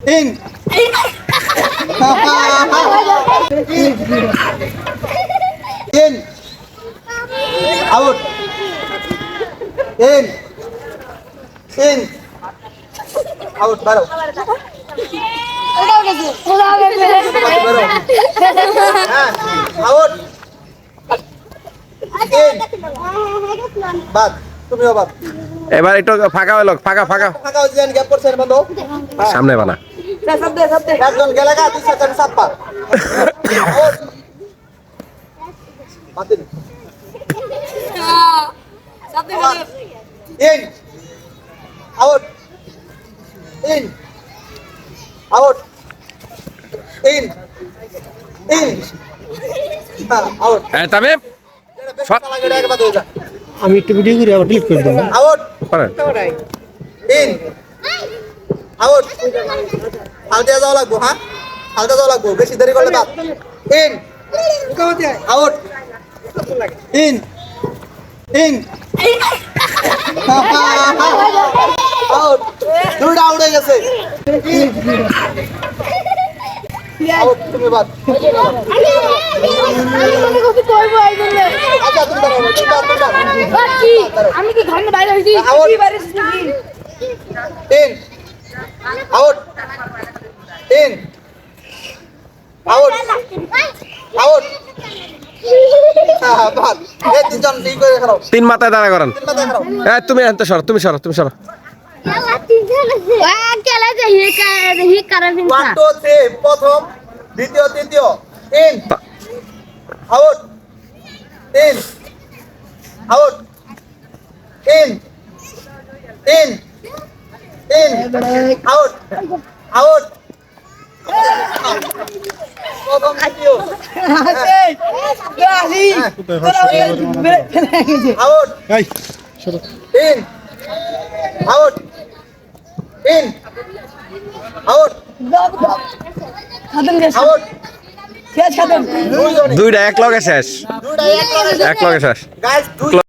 In. In. Out. In. In. Out. Baro. Out. In. বাদ তুমিও বাদ এবার একটু ফাঁকা হলো, ফাঁকা ফাঁকা ফাঁকা হচ্ছে গ্যাপ করছে বন্ধ সামনে বানা। একজন গেলে গা দুই সেকেন্ড চাপা বাতিল in out in out in out Tamim আমি একটু ভিডিও করে আবার ক্লিক করে দেবো। out করেন। in out হালতে যাওয়া লাগবো হ্যাঁ হালতে যাওয়া লাগবো বেশি দেরি করলে বাদ in out in out দুইটা আউট হয়ে গেছে out তুমি বাদ আচ্ছা তুমি দাঁড়াও আমি কি ঘরের বাইরে হইছি Out. কি বাইরে হইছি in out in out out বাদ এই তিনজন ঠিক করে খাও তিন মাথায় দাঁড়া করেন। তিন মাথা খাও তুমি এনতে সরো, তুমি সরো, তুমি সরো। ওয়ান টু থ্রি প্রথম দ্বিতীয় তৃতীয় in out in out in out out প্রথম দ্বিতীয় out এই সরো। in out in out out দুইজনে দুইটা এক লগে শেষ, দুইটা এক লগে এক লগে শেষ। গাইস দুই